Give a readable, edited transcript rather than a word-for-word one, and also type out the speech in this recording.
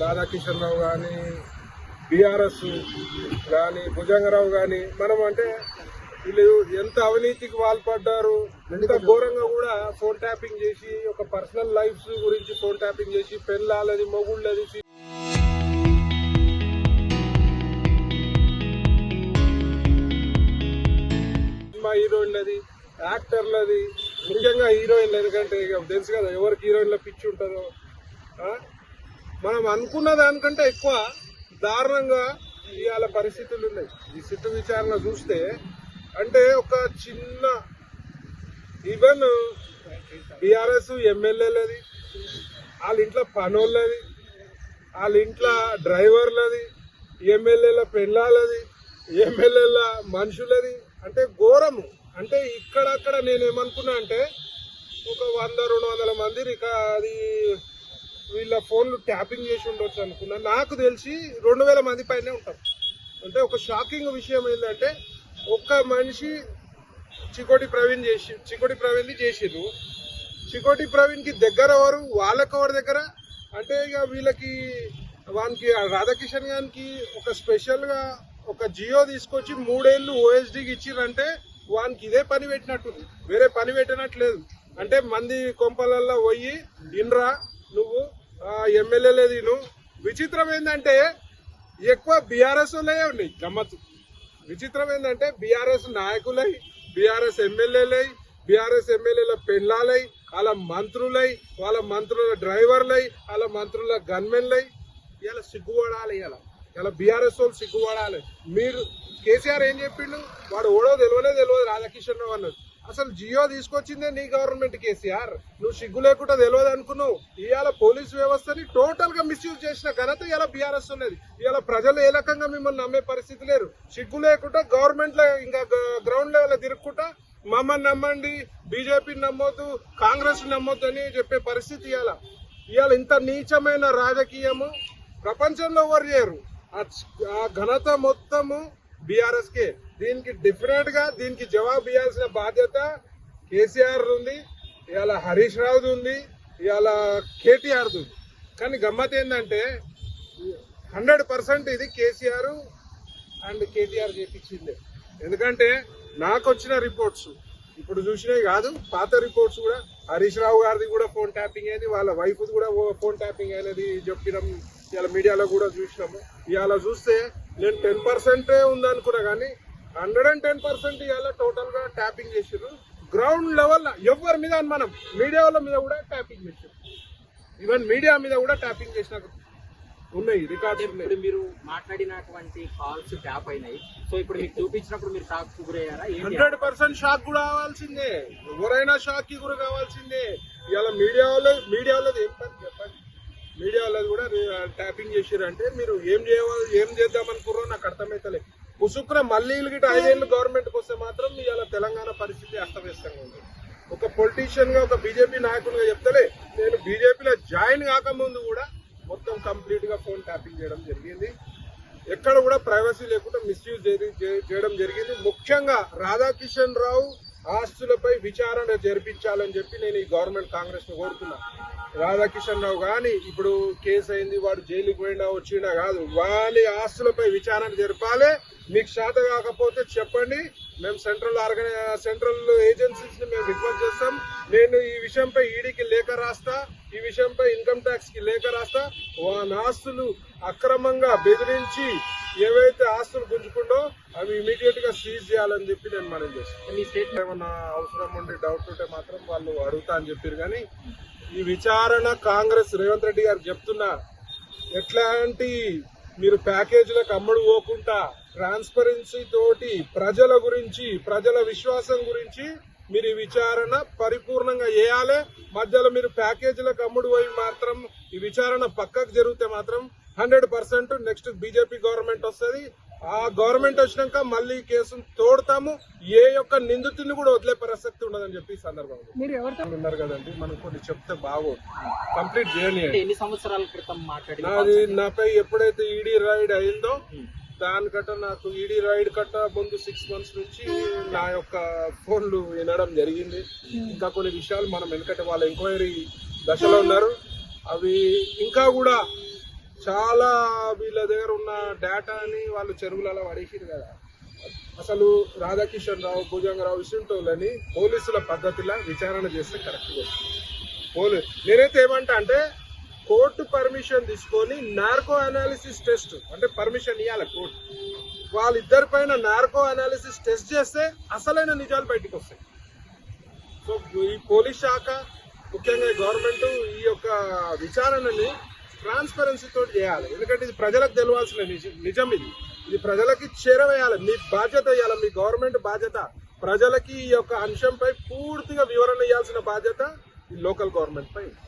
రాధాకిషన్ రావు కానీ బీఆర్ఎస్ కానీ భుజంగరావు కానీ మనం అంటే వీళ్ళు ఎంత అవినీతికి పాల్పడ్డారు, ఎంత ఘోరంగా కూడా ఫోన్ ట్యాపింగ్ చేసి ఒక పర్సనల్ లైఫ్స్ గురించి ఫోన్ ట్యాపింగ్ చేసి పెళ్ళాలది మొగుళ్ళది సినిమా హీరోయిన్లది యాక్టర్లది ముఖ్యంగా హీరోయిన్లు, ఎందుకంటే ఇక తెలుసు కదా ఎవరికి హీరోయిన్ల పిచ్చి ఉంటుందో. మనం అనుకున్న దానికంటే ఎక్కువ దారుణంగా ఇవాళ పరిస్థితులు ఉన్నాయి. ఈ సిట్టు విచారణ చూస్తే అంటే ఒక చిన్న ఈవెన్ బీఆర్ఎస్ ఎమ్మెల్యేలది, వాళ్ళ ఇంట్లో పనోళ్ళది, వాళ్ళ ఇంట్లో డ్రైవర్లది, ఎమ్మెల్యేల పెళ్ళాలది, ఎమ్మెల్యేల మనుషులది, అంటే ఘోరము. అంటే ఇక్కడక్కడ నేనేమనుకున్నా అంటే ఒక 100-200 మంది అది వీళ్ళ ఫోన్లు ట్యాపింగ్ చేసి ఉండొచ్చు అనుకున్నా. నాకు తెలిసి 2000 మంది పైనే ఉంటారు. అంటే ఒక షాకింగ్ విషయం ఏంటంటే ఒక్క మనిషి చికోటి ప్రవీణ్ది చేసిర్రు. చికోటి ప్రవీణ్కి దగ్గర ఎవరు, వాళ్ళకెవరి దగ్గర అంటే ఇక వీళ్ళకి వానికి రాధాకిషన్ గారికి ఒక స్పెషల్గా ఒక జియో తీసుకొచ్చి 3 ఏళ్ళు ఓఎస్డీకి ఇచ్చిర్రంటే వానికి ఇదే పని పెట్టినట్టుంది, వేరే పని పెట్టినట్లేదు. అంటే మంది కొంపలల్లో పోయి ఇన్రా నువ్వు ఎమ్మెల్యేలే తిను. విచిత్రం ఏంటంటే ఎక్కువ బీఆర్ఎస్ వాళ్ళే ఉన్నాయి. గమ్మత్తు విచిత్రం ఏంటంటే బీఆర్ఎస్ నాయకులై, బీఆర్ఎస్ ఎమ్మెల్యేలై, బీఆర్ఎస్ ఎమ్మెల్యేల పెళ్ళాలై, వాళ్ళ మంత్రులై, వాళ్ళ మంత్రుల డ్రైవర్లై, వాళ్ళ మంత్రుల గన్మెన్లై. ఇలా సిగ్గుపడాలి, ఇలా బీఆర్ఎస్ వాళ్ళు సిగ్గుపడాలి. మీరు కేసీఆర్ ఏం చెప్పిండు, వాడు ఓడో తెలియదు రాధాకిషన్ రావు అన్నది. అసలు జియో తీసుకొచ్చిందే నీ గవర్నమెంట్ కేసీఆర్, నువ్వు సిగ్గు లేకుండా తెలియదు అనుకున్నావు. ఇవాళ పోలీస్ వ్యవస్థని టోటల్ గా మిస్యూజ్ చేసిన ఘనత ఇలా బీఆర్ఎస్ ఉన్నది. ఇవాళ ప్రజలు ఏ రకంగా మిమ్మల్ని నమ్మే పరిస్థితి లేరు. సిగ్గు లేకుండా గవర్నమెంట్ లో ఇంకా గ్రౌండ్ లెవెల్ తిరుగుకుంటా మమ్మల్ని నమ్మండి, బీజేపీని నమ్మొద్దు, కాంగ్రెస్ నమ్మొద్దు అని చెప్పే పరిస్థితి ఇవాళ ఇంత నీచమైన రాజకీయము ప్రపంచంలో ఎవరు చేయరు. ఆ ఘనత మొత్తము బీఆర్ఎస్ కే. దీనికి డిఫరెంట్ గా దీనికి జవాబు ఇవ్వాల్సిన బాధ్యత కేసీఆర్ ఉంది, ఇవాళ హరీష్ రావుది ఉంది, ఇవాళ కేటీఆర్ది ఉంది. కానీ గమ్మత్ ఏంటంటే 100% ఇది కేసీఆర్ అండ్ కేటీఆర్ చేపించిందే. ఎందుకంటే నాకు వచ్చిన రిపోర్ట్స్ ఇప్పుడు చూసినవి కాదు, పాత రిపోర్ట్స్ కూడా హరీష్ రావు గారిది కూడా ఫోన్ ట్యాపింగ్ అయింది, వాళ్ళ వైఫ్ కూడా ఫోన్ ట్యాపింగ్ అనేది చెప్పినాం. ఇవాళ మీడియాలో కూడా చూసినాము. ఇవాళ చూస్తే నేను 10% ఉందనుకున్నా కానీ 110% ఇవాళ టోటల్ గా ట్యాపింగ్ చేసారు. గ్రౌండ్ లెవెల్ ఎవరి మీద మనం మీడియాల మీద కూడా ట్యాపింగ్ చేసారు, ఈవెన్ మీడియా మీద కూడా ట్యాపింగ్ చేసిన ఉన్నాయి రికార్డ్స్. ఇప్పుడు మీరు మాట్లాడినటువంటి కాల్స్ ట్యాప్ అయినాయి. సో ఇప్పుడు మీకు చూపించినప్పుడు మీరు షాక్ గురయ్యారా? 100% షాక్ కూడా కావాల్సిందే, ఎవరైనా షాక్ కి గురి కావాల్సిందే. ఇవాళ మీడియాలో ఏం పని చెప్పండి, మీడియాలో కూడా ట్యాపింగ్ చేసారంటే మీరు ఏం చేద్దాం అనుకున్నారో నాకు అర్థమైతలే. పుసుక్కున మళ్ళీ 5 ఏళ్ళు గవర్నమెంట్కి వస్తే మాత్రం ఇవాళ తెలంగాణ పరిస్థితి అస్తవ్యస్తంగా ఉంది. ఒక పొలిటీషియన్ గా ఒక బీజేపీ నాయకునిగా చెప్తలే, నేను బీజేపీలో జాయిన్ కాకముందు కూడా మొత్తం కంప్లీట్ గా ఫోన్ ట్యాపింగ్ చేయడం జరిగింది. ఎక్కడ కూడా ప్రైవసీ లేకుండా మిస్యూజ్ చేయడం జరిగింది. ముఖ్యంగా రాధాకిషన్ రావు ఆస్తులపై విచారణ జరిపించాలని చెప్పి నేను ఈ గవర్నమెంట్ కాంగ్రెస్ ను కోరుతున్నా. రాధాకిషన్ రావు కానీ ఇప్పుడు కేసు అయింది, వాడు జైలుకి పోయినా వచ్చినా కాదు, వాని ఆస్తులపై విచారణ జరపాలి. మీకు శాత కాకపోతే చెప్పండి, మేము సెంట్రల్ ఏజెన్సీస్ ని మేము రిక్వెస్ట్ చేస్తాం. నేను ఈ విషయంపై ఈడీకి లేఖ రాస్తా, ఈ విషయంపై ఇన్కమ్ ట్యాక్స్ కి లేఖ రాస్తా. వాని ఆస్తులు అక్రమంగా బెదిరించి ఏవైతే ఆస్తులు గుంజుకుండో అవి ఇమీడియట్ గా సీజ్ చేయాలని చెప్పి నేను మనం చేస్తాను. మీ స్టేట్ ఏమన్నా అవసరం ఉండి డౌట్ ఉంటే మాత్రం వాళ్ళు అడుగుతా అని చెప్పారు. కానీ ఈ విచారణ కాంగ్రెస్ రేవంత్ రెడ్డి గారు చెప్తున్నా, ఎట్లాంటి మీరు ప్యాకేజీలకు అమ్ముడు పోకుండా ట్రాన్స్పరెన్సీ తోటి ప్రజల గురించి, ప్రజల విశ్వాసం గురించి మీరు ఈ విచారణ పరిపూర్ణంగా చేయాలి. మధ్యలో మీరు ప్యాకేజీలకు అమ్ముడు పోయి మాత్రం ఈ విచారణ పక్కకు జరిగితే మాత్రం 100% నెక్స్ట్ బీజేపీ గవర్నమెంట్ వస్తుంది. ఆ గవర్నమెంట్ వచ్చినాక మళ్ళీ కేసును తోడతాము, ఏ యొక్క నిందితుడిని కూడా వదిలే ప్రసక్తి ఉండదని చెప్పి సందర్భంగా మీరు ఎవరితో ఉన్నారు కదండి, మనం కొన్ని చెప్తే బాగోదు. కంప్లీట్ చేయని ఎన్ని సంవత్సరాల క్రితం నాది నాపై ఎప్పుడైతే ఈడీ రైడ్ అయిందో దానికట్ట నాకు ఈడీ రైడ్ కట్ట ముందు 6 months నుంచి నా యొక్క ఫోన్లు వినడం జరిగింది. ఇంకా కొన్ని విషయాలు మనం ఎందుకంటే వాళ్ళ ఎంక్వైరీ దశలో ఉన్నారు, అవి ఇంకా కూడా చాలా వీళ్ళ దగ్గర ఉన్న డేటాని వాళ్ళు చెరువులలో పడేసిరు కదా. అసలు రాధాకిషన్ రావు, భుజంగరావు ఇసుంటోళ్ళని పోలీసుల పద్ధతిలో విచారణ చేస్తే కరెక్ట్గా వస్తుంది. నేనైతే ఏమంటా అంటే కోర్టు పర్మిషన్ తీసుకొని నార్కో అనాలిసిస్ టెస్ట్ అంటే పర్మిషన్ ఇవ్వాలి కోర్టు. వాళ్ళిద్దరి పైన నార్కో అనాలిసిస్ టెస్ట్ చేస్తే అసలైన నిజాలు బయటకు వస్తాయి. సో ఈ పోలీస్ శాఖ ముఖ్యంగా గవర్నమెంట్ ఈ యొక్క విచారణని ట్రాన్స్పరెన్సీ తోటి చేయాలి. ఎందుకంటే ఇది ప్రజలకు తెలవాల్సిన నిజం. ఇది ప్రజలకి చేరవేయాలి. మీ బాధ్యత ఇవ్వాలి, మీ గవర్నమెంట్ బాధ్యత. ప్రజలకి ఈ యొక్క అంశంపై పూర్తిగా వివరణ ఇవ్వాల్సిన బాధ్యత ఈ లోకల్ గవర్నమెంట్ పై.